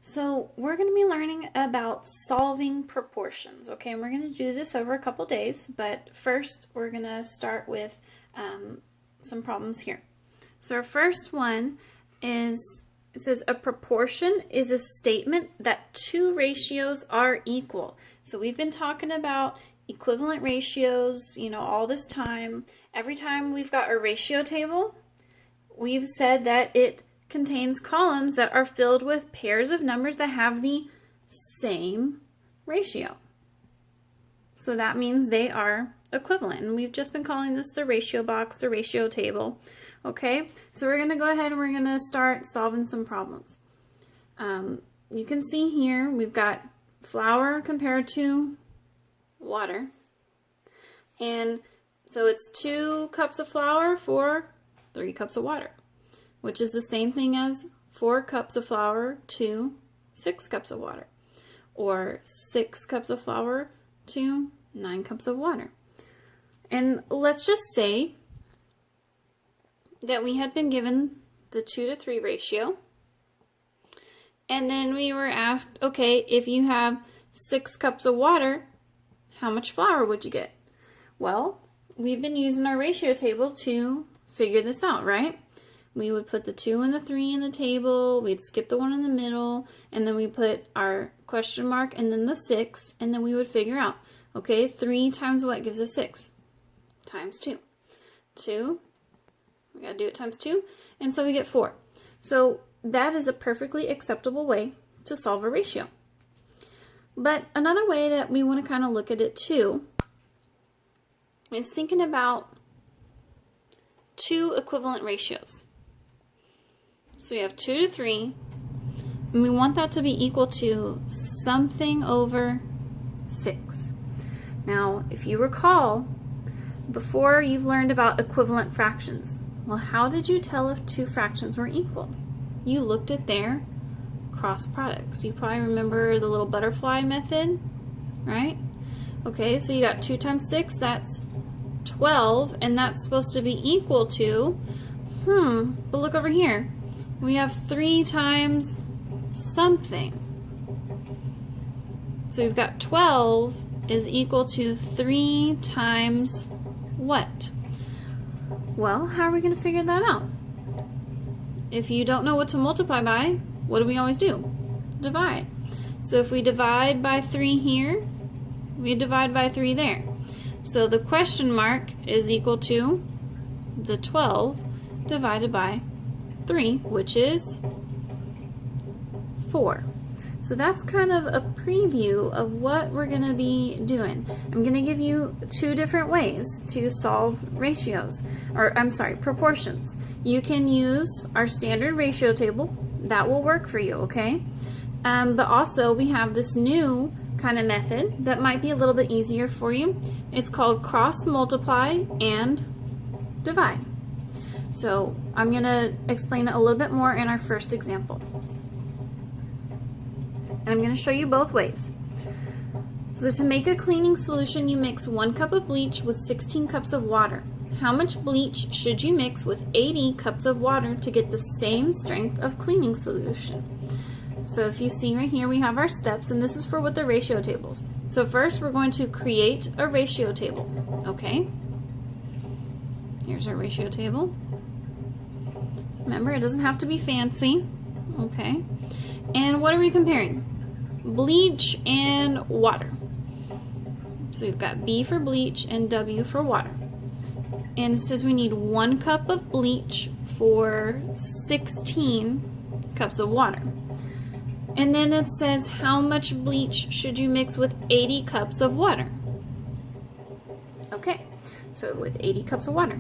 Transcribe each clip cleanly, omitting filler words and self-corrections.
So we're going to be learning about solving proportions, okay? And we're going to do this over a couple days, but first we're going to start with some problems here. So our first one is, it says a proportion is a statement that two ratios are equal. So we've been talking about equivalent ratios, all this time. Every time we've got a ratio table, we've said that it contains columns that are filled with pairs of numbers that have the same ratio. So that means they are equivalent. And we've just been calling this the ratio box, the ratio table. Okay, so we're going to go ahead and we're going to start solving some problems. You can see here we've got flour compared to water. And so it's 2 cups of flour for 3 cups of water, which is the same thing as 4 cups of flour to 6 cups of water, or 6 cups of flour to 9 cups of water. And let's just say that we had been given the 2:3 ratio, and then we were asked, okay, if you have 6 cups of water, how much flour would you get? Well, we've been using our ratio table to figure this out, right? We would put the 2 and the 3 in the table, we'd skip the 1 in the middle, and then we put our question mark and then the 6, and then we would figure out, okay, 3 times what gives us 6? Times 2. 2, we gotta do it times 2, and so we get 4. So that is a perfectly acceptable way to solve a ratio. But another way that we want to kind of look at it too is thinking about 2 equivalent ratios. So we have 2:3, and we want that to be equal to something over 6. Now, if you recall, before you've learned about equivalent fractions, well, how did you tell if 2 fractions were equal? You looked at their cross products. You probably remember the little butterfly method, right? Okay, so you got 2 times 6, that's 12, and that's supposed to be equal to, but look over here. We have 3 times something. So we've got 12 is equal to 3 times what? Well, how are we going to figure that out? If you don't know what to multiply by, what do we always do? Divide. So if we divide by 3 here, we divide by 3 there. So the question mark is equal to the 12 divided by 3, which is 4. So that's kind of a preview of what we're going to be doing. I'm going to give you 2 different ways to solve ratios, or I'm sorry, proportions. You can use our standard ratio table. That will work for you, okay? But also we have this new kind of method that might be a little bit easier for you. It's called cross multiply and divide. So I'm going to explain it a little bit more in our first example. And I'm going to show you both ways. So to make a cleaning solution, you mix 1 cup of bleach with 16 cups of water. How much bleach should you mix with 80 cups of water to get the same strength of cleaning solution? So if you see right here, we have our steps, and this is for with the ratio tables. So first we're going to create a ratio table, okay? Here's our ratio table. Remember, it doesn't have to be fancy, okay? And what are we comparing? Bleach and water. So we've got B for bleach and W for water. And it says we need 1 cup of bleach for 16 cups of water. And then it says how much bleach should you mix with 80 cups of water? Okay, so with 80 cups of water,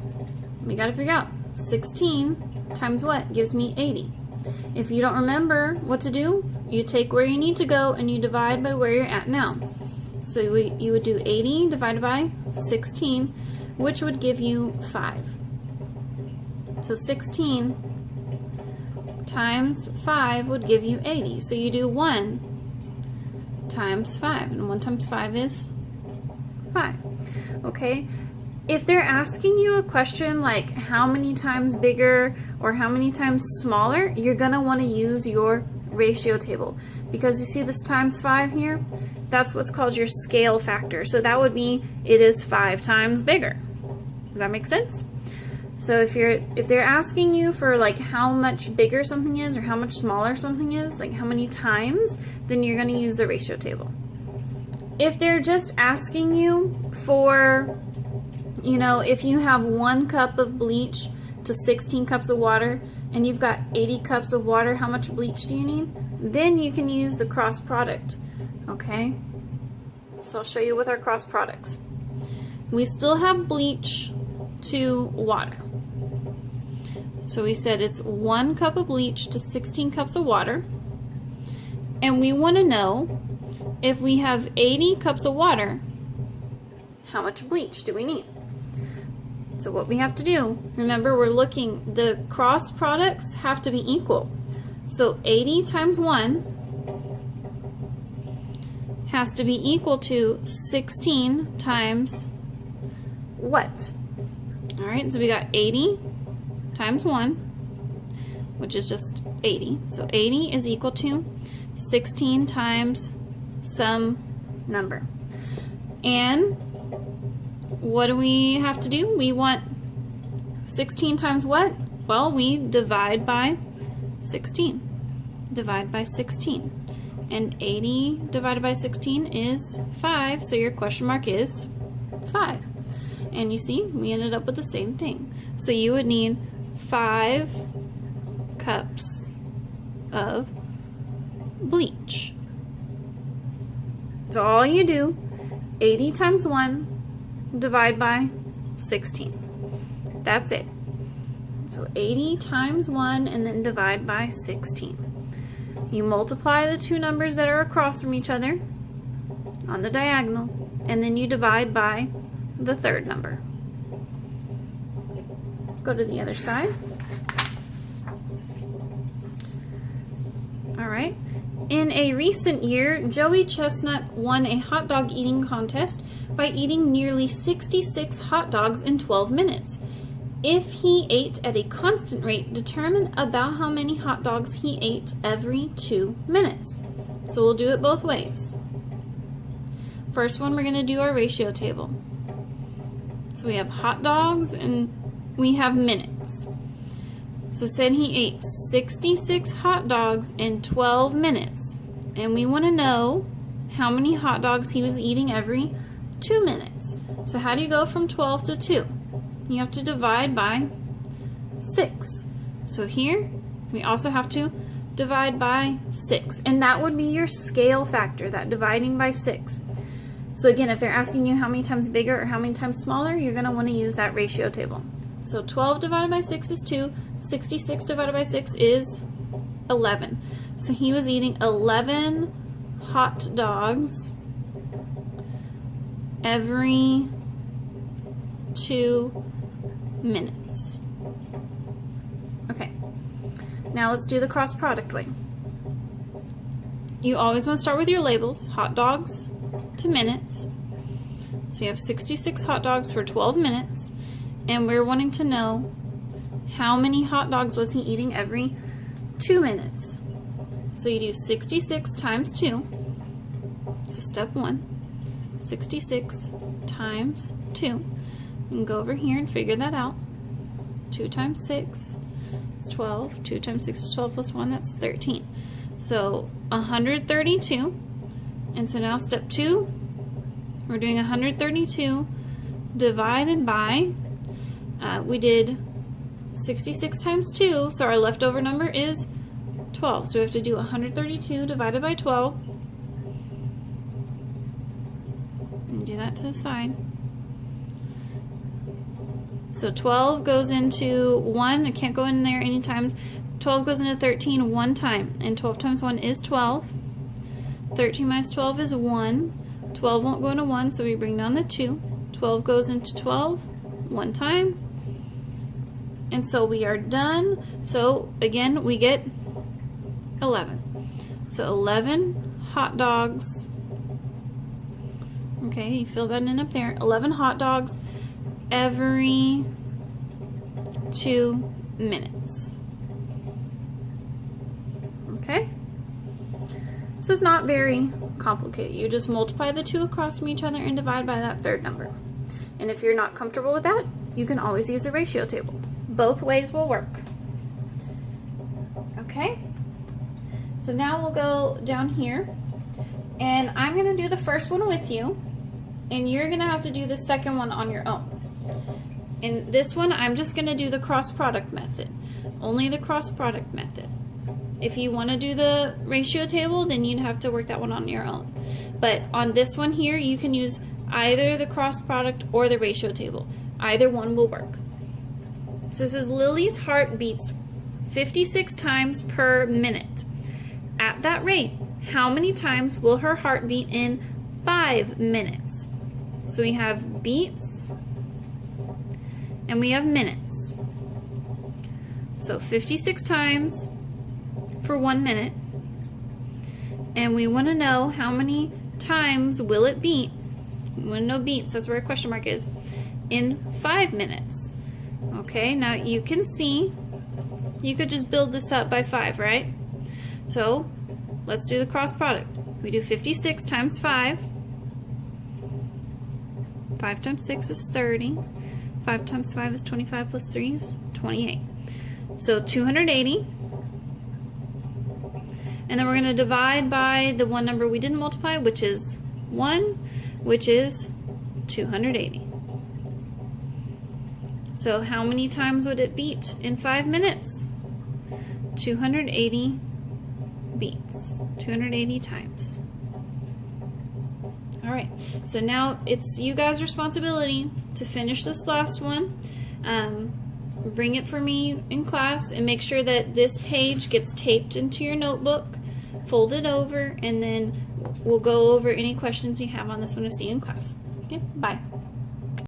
we got to figure out 16 times what gives me 80. If you don't remember what to do, you take where you need to go and you divide by where you're at now. So you would do 80 divided by 16, which would give you 5. So 16 times 5 would give you 80. So you do 1 times 5, and 1 times 5 is 5. Okay? If they're asking you a question like how many times bigger or how many times smaller, you're going to want to use your ratio table, because you see this times 5 here? That's what's called your scale factor. So that would be, it is 5 times bigger. Does that make sense? So if they're asking you for like how much bigger something is or how much smaller something is, like how many times, then you're going to use the ratio table. If they're just asking you for, you know, if you have 1 cup of bleach to 16 cups of water and you've got 80 cups of water, how much bleach do you need? Then you can use the cross product, okay? So I'll show you with our cross products. We still have bleach to water. So we said it's 1 cup of bleach to 16 cups of water. And we want to know, if we have 80 cups of water, how much bleach do we need? So what we have to do, remember we're looking, the cross products have to be equal. So 80 times 1 has to be equal to 16 times what? All right, so we got 80 times 1, which is just 80. So 80 is equal to 16 times some number. And what do we have to do? We want 16 times what? Well, we divide by 16. Divide by 16. And 80 divided by 16 is 5, so your question mark is 5. And you see, we ended up with the same thing. So you would need 5 cups of bleach. So all you do, 80 times 1, divide by 16. That's it. So 80 times 1 and then divide by 16. You multiply the two numbers that are across from each other on the diagonal, and then you divide by the third number. Go to the other side. All right. In a recent year, Joey Chestnut won a hot dog eating contest by eating nearly 66 hot dogs in 12 minutes. If he ate at a constant rate, determine about how many hot dogs he ate every 2 minutes. So we'll do it both ways. First one, we're going to do our ratio table. So we have hot dogs and we have minutes. So said he ate 66 hot dogs in 12 minutes. And we want to know how many hot dogs he was eating every 2 minutes. So how do you go from 12 to 2? You have to divide by 6. So here, we also have to divide by 6. And that would be your scale factor, that dividing by 6. So again, if they're asking you how many times bigger or how many times smaller, you're going to want to use that ratio table. So 12 divided by 6 is 2. 66 divided by 6 is 11. So he was eating 11 hot dogs every 2 minutes. Okay, now let's do the cross product way. You always want to start with your labels, hot dogs to minutes. So you have 66 hot dogs for 12 minutes, and we're wanting to know how many hot dogs was he eating every 2 minutes. So you do 66 times 2, so step 1, 66 times 2. You can go over here and figure that out. 2 times 6 is 12. 2 times 6 is 12 plus 1, that's 13. So 132. And so now step 2, we're doing 132 divided by, we did 66 times 2, so our leftover number is 12. So we have to do 132 divided by 12. And do that to the side. So 12 goes into 1, it can't go in there any times. 12 goes into 13 one time, and 12 times 1 is 12. 13 minus 12 is 1. 12 won't go into 1, so we bring down the 2. 12 goes into 12 one time. And so we are done. So again, we get 11. So 11 hot dogs. Okay, you fill that in up there. 11 hot dogs every 2 minutes. Okay? This is not very complicated. You just multiply the two across from each other and divide by that third number. And if you're not comfortable with that, you can always use a ratio table. Both ways will work. Okay? So now we'll go down here, and I'm going to do the first one with you, and you're going to have to do the second one on your own. In this one, I'm just going to do the cross product method. Only the cross product method. If you want to do the ratio table, then you'd have to work that one on your own. But on this one here, you can use either the cross product or the ratio table. Either one will work. So it says Lily's heart beats 56 times per minute. At that rate, how many times will her heart beat in 5 minutes? So we have beats and we have minutes. So 56 times for 1 minute, and we want to know how many times will it beat. We want to know beats, that's where a question mark is, in 5 minutes. Okay, now you can see, you could just build this up by 5, right? So let's do the cross product. We do 56 times 5. 5 times 6 is 30. 5 times 5 is 25 plus 3 is 28. So 280. And then we're going to divide by the one number we didn't multiply, which is 1, which is 280. So how many times would it beat in 5 minutes? 280 beats. 280 times. Alright, so now it's you guys' responsibility to finish this last one. Bring it for me in class and make sure that this page gets taped into your notebook, fold it over, and then we'll go over any questions you have on this one to see you in class. Okay, bye.